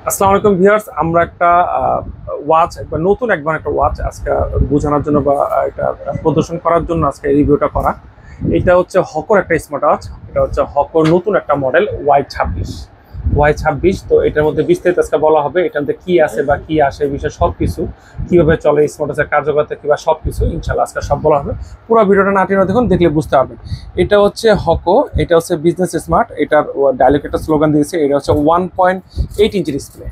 আসসালামু আলাইকুম ভিউয়ার্স, আমরা একটা ওয়াচ নতুন একটা ওয়াচ আজকে বোঝানোর জন্য বা এটা প্রদর্শন করার জন্য আজকে এই রিভিউটা করা। এটা হচ্ছে হকর একটা স্মার্ট ওয়াচ। এটা হচ্ছে হকর নতুন একটা মডেল ওয়াই 26। তো এটার মধ্যে বিস্তারিত আজকে বলা হবে, এটার মধ্যে কি আছে বা কি আসে এই বিষয়ে সবকিছু, কিভাবে চলে স্মার্ট ওয়াচের কার্যকারিতা কিংবা সবকিছু ইনশাল্লাহ আজকে সব বলা হবে। পুরো ভিডিওটা না টেনে দেখুন, দেখলে বুঝতে পারবেন। এটা হচ্ছে হকো, এটা হচ্ছে বিজনেস স্মার্ট। এটার ডাইরেক্ট একটা স্লোগান দিয়েছে, এটা হচ্ছে 1.8 ইঞ্চি ডিসপ্লে।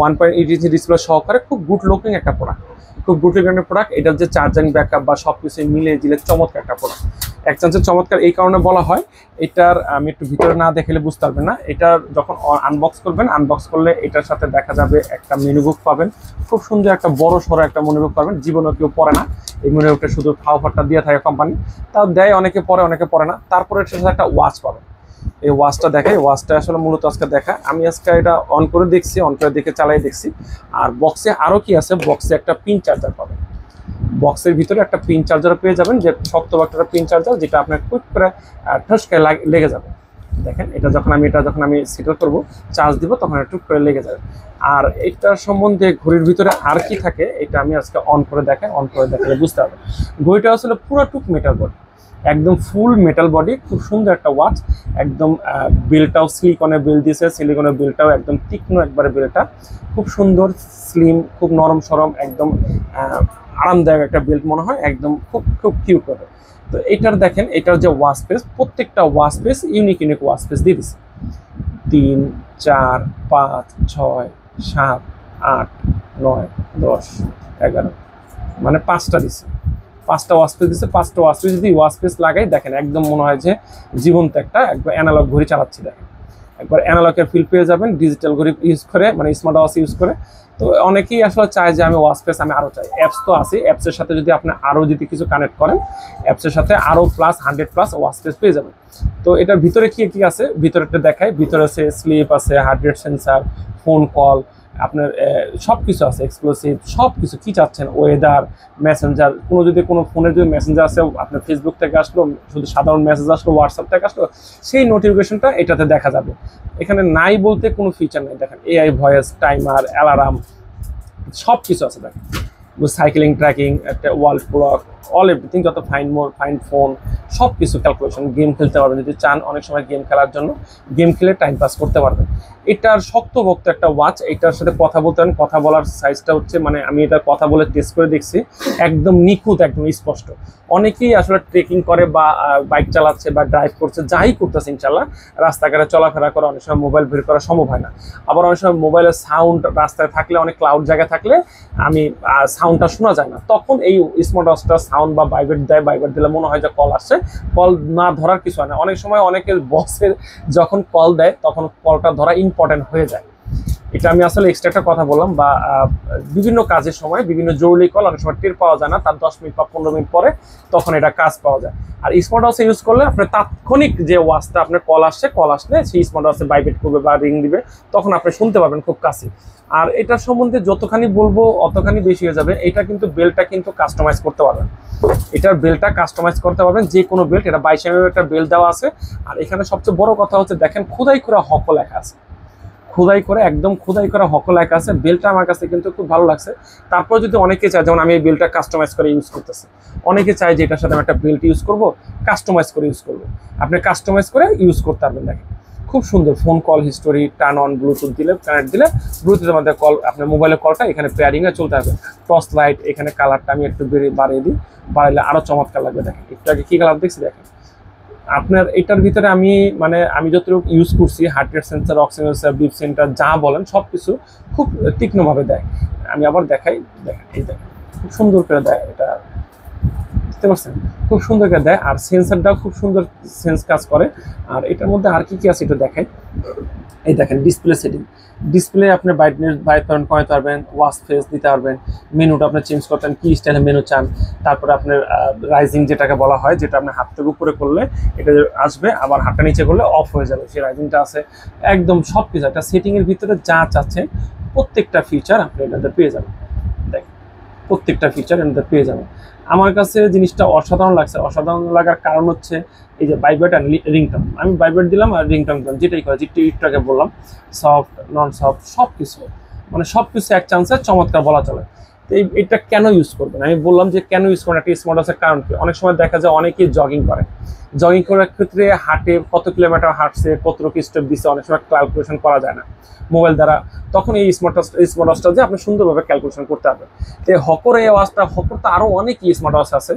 1.8 ইঞ্চি ডিসপ্লে সহকারে খুব গুড লুকিং একটা প্রোডাক্ট, খুব গুড লুকিং একটা প্রোডাক্ট। এটার যে চার্জিং ব্যাকআপ বা সবকিছু মিলে জিলে চমৎকার একটা প্রোডাক্ট। এক চান্সের চমৎকার এই কারণে বলা হয়। এটার আমি একটু ভিতরে না দেখলে বুঝতে পারবেন না। এটার যখন আনবক্স করবেন, আনবক্স করলে এটার সাথে দেখা যাবে একটা মেনু বুক পাবেন। খুব সুন্দর একটা বড় সড়ো একটা মেনু বুক পাবেন, জীবনে কেউ পড়ে না এই মেনু বুকটা, শুধু ফাওয়ারটা দিয়ে থাকে কোম্পানি, তাও দেয়, অনেকে পড়ে অনেকে পড়ে না। তারপরে এটার সাথে একটা ওয়াচ পাবেন। এই ওয়াচটা দেখে, ওয়াচটা আসলে মূলত আজকে দেখা, আমি আজকে এটা অন করে দেখছি, অন করে দেখে চালাই দেখছি। আর বক্সে আরও কি আছে, বক্সে একটা পিন চার্জার পাবেন। বক্সের ভিতরে একটা পিন চার্জার পেয়ে যাবেন, যে শক্ত একটা পিন চার্জার, যেটা আপনার কুইক করে ঠসকে লেগে যাবে। দেখেন, এটা যখন আমি সেটেল করবো, চার্জ দিব, তখন টুক করে লেগে যাবে। আর এটার সম্বন্ধে ঘড়ির ভিতরে আর কি থাকে, এটা আমি আজকে অন করে দেখালে বুঝতে পারবেন। ঘড়িটা আসলে পুরো টুক মেটাল বডি, একদম ফুল মেটাল বডি, খুব সুন্দর একটা ওয়াচ। একদম বেলটাও সিলিকনের বেল দিয়েছে, সিলিকনের বেলটাও একদম তীক্ষ্ণ একবারে বেলটা, খুব সুন্দর, স্লিম, খুব নরম সরম, একদম আরামদায়ক একটা বেল্ট মনে হয়, একদম খুব খুব কিউট হবে। তো এটার দেখেন, এটার যে ওয়াচ পেস, প্রত্যেকটা watch pace unique watch pace দিয়ে দিচ্ছে। 3, 4, 5, 6, 7, 8, 9, 10, 11, মানে 5টা দিচ্ছে। 5টা ওয়াচ পেস দিচ্ছে। 5টা ওয়াচ পেস যদি ওয়াচ পেস লাগাই, দেখেন একদম মনে হয় যে জীবন্ত একটা একবার অ্যানালগ ঘড়ি চালাচ্ছি। দেখেন, একবার অ্যানালগের ফিল পেয়ে যাবেন ডিজিটাল ঘড়ি ইউজ করে, মানে স্মার্ট ওয়াচ ইউজ করে। তো অনেকেই আসলে চায় যে আমি ওয়াচ পেস আমি আরও চাই। অ্যাপস তো আছে, অ্যাপসের সাথে যদি আপনি আরও যদি কিছু কানেক্ট করেন, অ্যাপসের সাথে আরও প্লাস 100+ ওয়াচ পেস পেয়ে যাবেন। তো এটার ভিতরে কি কি আছে, ভিতরেটা দেখায়। ভিতরে আছে স্লিপ আছে, heart rate sensor, phone call, আপনার সব কিছু আছে, এক্সক্লুসিভ সব কিছু কী চাচ্ছেন, ওয়েদার, মেসেঞ্জার, কোনো ফোনের যদি মেসেঞ্জার আছে, আপনার ফেসবুক থেকে আসলো, শুধু সাধারণ মেসেজ আসলো, হোয়াটসঅ্যাপ থেকে আসলো, সেই নোটিফিকেশনটা এটাতে দেখা যাবে। এখানে নাই বলতে কোনো ফিচার নেই। দেখেন, এআই ভয়েস, টাইমার, অ্যালার্ম, সব কিছু আছে। দেখেন, সাইকেলিং ট্র্যাকিং, একটা ওয়াল ক্লক, অল এভরিথিং, যত ফাইন্ড ফোন, সব কিছু ক্যালকুলেশন। গেম খেলতে পারবেন যদি চান, অনেক সময় গেম খেলার জন্য, গেম খেলে টাইম পাস করতে পারবেন। এটার শক্তভক্ত একটা ওয়াচ। এটার সাথে কথা বলতে পারেন, কথা বলার সাইজটা হচ্ছে, মানে আমি এটা কথা বলে টেস্ট করে দেখছি, একদম নিখুঁত, একদম স্পষ্ট। অনেকেই আসলে ট্রেকিং করে বা বাইক চালাচ্ছে বা ড্রাইভ করছে, যাই করতেছে ইনশাল্লাহ, রাস্তাঘাটে চলাফেরা করে, অনেক সময় মোবাইল বের করা সম্ভব হয় না। আবার অনেক সময় মোবাইলের সাউন্ড রাস্তায় থাকলে, অনেক ক্লাউড জায়গায় থাকলে আমি সাউন্ডটা শোনা যায় না, তখন এই স্মার্ট ওয়াচটা সাউন্ড বা ভাইব্রেট দেয়। ভাইব্রেট দিলে মনে হয় যে কল আসছে। কল না ধরার কিছু হয় না। অনেক সময় অনেকের বসের যখন কল দেয়, তখন কলটা ধরা ইম্পর্টেন্ট হয়ে যায়। এটা আমি আসলে এক্সট্রা একটা কথা বললাম, বা বিভিন্ন কাজের সময় বিভিন্ন জরুরি কল অনেক সময় টের পাওয়া যায় না, তার 10 মিনিট বা 15 মিনিট পরে তখন এটা কাজ পাওয়া যায়। আর স্মার্ট ওয়াচ ইউজ করলে আপনার তাৎক্ষণিক যে ওয়াচটা আপনার কল আসলে সেই স্মার্ট ওয়াচে ভাইব্রেট করবে বা রিং দিবে, তখন আপনি শুনতে পাবেন খুব কাছে। আর এটার সম্বন্ধে যতখানি বলবো অতখানি বেশি হয়ে যাবে। এটা কিন্তু বেলটা কিন্তু কাস্টমাইজ করতে পারবেন। এটার বেলটা কাস্টমাইজ করতে পারবেন, যে কোনো বেল্ট। এটা 22 mm একটা বেল্ট দেওয়া আছে। আর এখানে সবচেয়ে বড় কথা হচ্ছে, দেখেন খোদাই করা হকো লেখা আছে, একদম খোদাই করা হকো লেখা আছে। বেলটা আমার কাছে কিন্তু খুব ভালো লাগছে। তারপর যদি অনেকে চায়, যেমন আমি এই বেলটা কাস্টমাইজ করে ইউজ করতেছি, অনেকে চায় যে এটার সাথে আমি একটা বেল্ট ইউজ করব, কাস্টমাইজ করে ইউজ করবো, আপনি কাস্টমাইজ করে ইউজ করতে পারবেন। দেখেন, খুব সুন্দর phone call history, turn on Bluetooth দিলে, কানেক্ট দিলে ব্লুটুথের মধ্যে কল, আপনার মোবাইলের কলটা এখানে পেয়ারিংয়ে চলতে হবে। টর্চ লাইট, এখানে কালারটা আমি একটু বাড়িয়ে দিই, বাড়াইলে আরও চমৎকার লাগবে। দেখেন, একটু আগে কী কালার দেখছি, দেখেন আপনার এটার ভিতরে আমি যতটুকু ইউজ করছি, heart rate sensor, oxygen sensor, beep centre যা বলেন সব কিছু খুব তীক্ষ্ণভাবে দেয়। আমি আবার দেখাই, দেখেন এই দেখেন খুব সুন্দর করে দেয়, এটা বুঝতে পারছেন, খুব সুন্দর করে দেয়। আর সেন্সারটাও খুব সুন্দর সেন্স কাজ করে। আর এটার মধ্যে আর কি কি আছে এটা দেখাই। এই দেখেন, ডিসপ্লে সেটিং, ডিসপ্লে আপনি ব্রাইটনেস কমাতে পারবেন, ওয়াচ ফেস দিতে পারবেন, মেনুটা আপনি চেঞ্জ করতেন, কি স্টাইলে মেনু চান। তারপরে আপনার রাইজিং যেটাকে বলা হয়, যেটা আপনি হাত থেকে উপরে করলে এটা আসবে, আবার হাতটা নিচে করলে অফ হয়ে যাবে, সেই রাইজিংটা আছে। একদম সব কিছু একটা সেটিংয়ের ভিতরে যা চাচ্ছেন প্রত্যেকটা ফিচার আপনি এটাতে পেয়ে যাবেন। দেখেন, প্রত্যেকটা ফিচার এটাতে পেয়ে যাবেন। আমার কাছে জিনিসটা অসাধারণ লাগছে। অসাধারণ লাগার কারণ হচ্ছে এই যে ভাইব্রেট আর রিংটোন। আমি ভাইব্রেট দিলাম আর রিংটোন দিলাম, যেটাই করে যেটা একটু আগে বললাম, সফট নন সফট সব কিছু, মানে সব কিছু এক চান্সে চমৎকার বলা চলে। তো এটা কেন ইউজ করবেন, আমি বললাম যে কেন ইউজ করেন, একটা স্মার্ট ওয়াচের কারণ কি। অনেক সময় দেখা যায় অনেকেই জগিং করে, জগিং করার ক্ষেত্রে হাঁটে কত কিলোমিটার হাঁটছে, কত স্টেপ দিচ্ছে, অনেক সময় ক্যালকুলেশন করা যায় না মোবাইল দ্বারা। তখন এই স্মার্ট ওয়াচটা যে আপনি সুন্দরভাবে ক্যালকুলেশন করতে পারবেন। তো হকর এই ওয়াচটা, হকর তো আরও অনেকই স্মার্ট ওয়াচ আছে,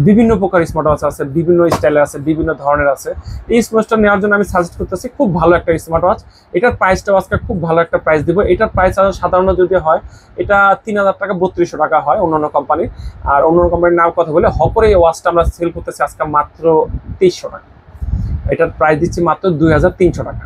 বিভিন্ন প্রকার স্মার্ট ওয়াচ আছে, বিভিন্ন স্টাইলের আছে, বিভিন্ন ধরনের আছে। এই স্মার্ট ওয়াচটা নেওয়ার জন্য আমি সাজেস্ট করতেছি, খুব ভালো একটা স্মার্ট ওয়াচ। এটার প্রাইসটাও আজকে খুব ভালো একটা প্রাইস দিব। এটার প্রাইস সাধারণত যদি হয় এটা 3000 টাকা 3200 টাকা হয় অন্যান্য কোম্পানির। আর অন্যান্য কোম্পানির নাম কথা বলে হকর এই ওয়াচটা আমরা সেল করতেছি আজকে মাত্র 2300 টাকা। এটার প্রাইস দিচ্ছি মাত্র 2300 টাকা।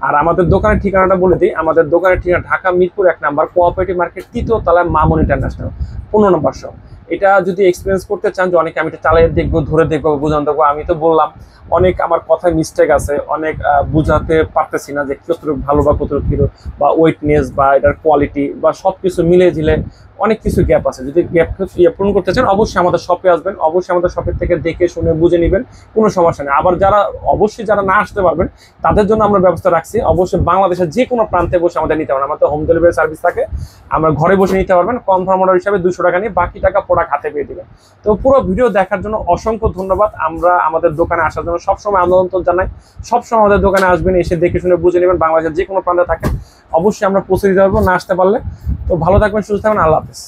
আর আমাদের দোকানের ঠিকানাটা বলে দিই, আমাদের দোকানের ঠিকানা ঢাকা মিরপুর 1 নম্বর কোঅপারেটিভ মার্কেট 3য় তলায় মামুন ইন্টারন্যাশনাল 15 নম্বর শপ। এটা যদি এক্সপিরিয়েন্স করতে চান যে অনেকে আমি এটা চালিয়ে দেখবো, ধরে দেখবো, বোঝানো দেখবো, আমি তো বললাম অনেক আমার কথায় মিস্টেক আছে, অনেক বুঝাতে পারতেছি না যে কতটুকু ভালো বা কতটুকু কিলো বা ওয়েটনেস বা এটার কোয়ালিটি বা সব কিছু মিলে ঝিলে অনেক কিছু গ্যাপ আছে। যদি গ্যাপ পূরণ করতে চান অবশ্যই আমাদের শপে আসবেন, অবশ্যই আমাদের শপের থেকে দেখে শুনে বুঝে নেবেন, কোনো সমস্যা নেই। আবার যারা না আসতে পারবেন তাদের জন্য আমরা ব্যবস্থা রাখছি, অবশ্যই বাংলাদেশের যে কোনো প্রান্তে বসে আমাদের নিতে পারবেন। আমাদের হোম ডেলিভারি সার্ভিস থাকে, আমরা ঘরে বসে নিতে পারবেন। কনফার্ম অর্ডার হিসাবে 200 টাকা নিয়ে বাকি টাকা প্রোডাক্ট হাতে পেয়ে দেবেন। তো পুরো ভিডিও দেখার জন্য অসংখ্য ধন্যবাদ। আমরা আমাদের দোকানে আসার জন্য সবসময় আমন্ত্রণ জানাই, সবসময় আমাদের দোকানে আসবেন, এসে দেখে শুনে বুঝে নেবেন। বাংলাদেশের যে কোনো প্রান্তে থাকেন অবশ্যই আমরা পৌঁছে দিতে পারবো, না আসতে পারলে। তো ভালো থাকবেন, সুস্থ থাকবেন, আল্লাহ হাফেজ।